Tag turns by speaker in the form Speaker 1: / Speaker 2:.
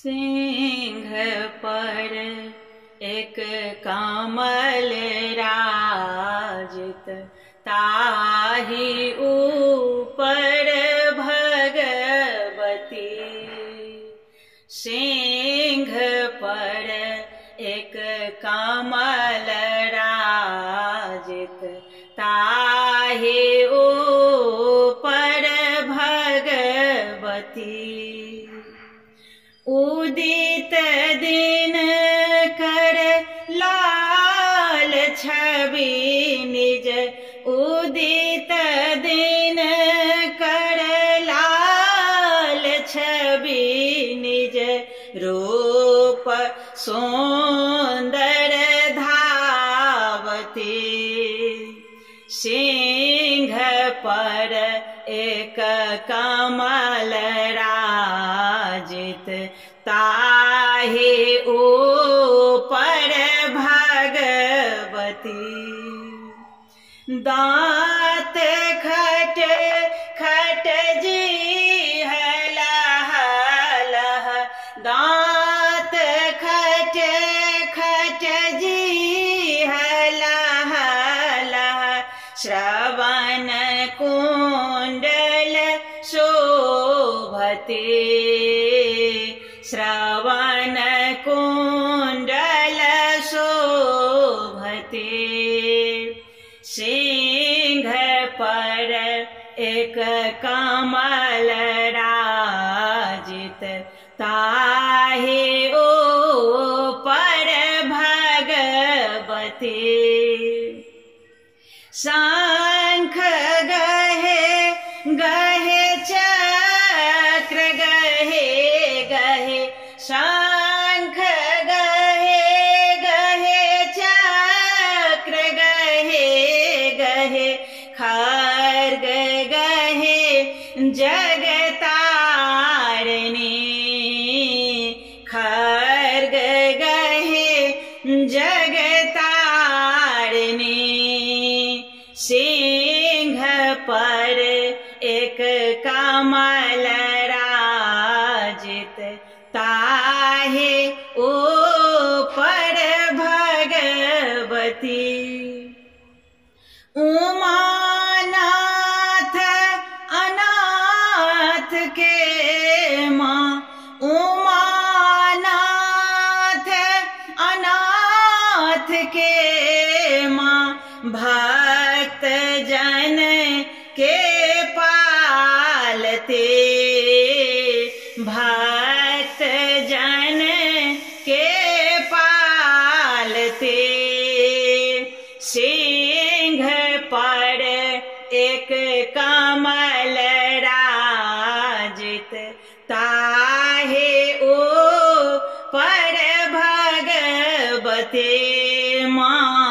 Speaker 1: सिंह पर एक कमल राजित, ताहि ऊपर भगवती। सिंह पर एक कमल राजित, ताहि ऊपर भगवती। उदित दिन कर लाल छवि निज, उदित दिन कर लाल छवि निज। रूप सुंदर धावती, सिंह पर एक कमल राजित, ताहि ऊपर भगवती। दांत खट खट जीह लह लह, दांत खट खट जीह लह लह। श्रवण कुंडल शोभते, श्रवण कुंडल शोभते। सिंह पर एक कमल राजित, ताहि ऊपर भगवती। शंख गहे गहे चक्र गहे गहे, शंख गहे गहे चक्र गहे गहे। खड्ग गहे जगतारिणी, खड्ग गहे जगतारिणी। सिंह पर एक कमल राजित, ताहि ऊपर भगवती। उमानाथ अनाथ के माँ, उमानाथ अनाथ के माँ। भक्त जन के पालते, भक्त जन के पालते। सिंह पर एक कमल राजित, ताहि ऊपर भगवती माँ।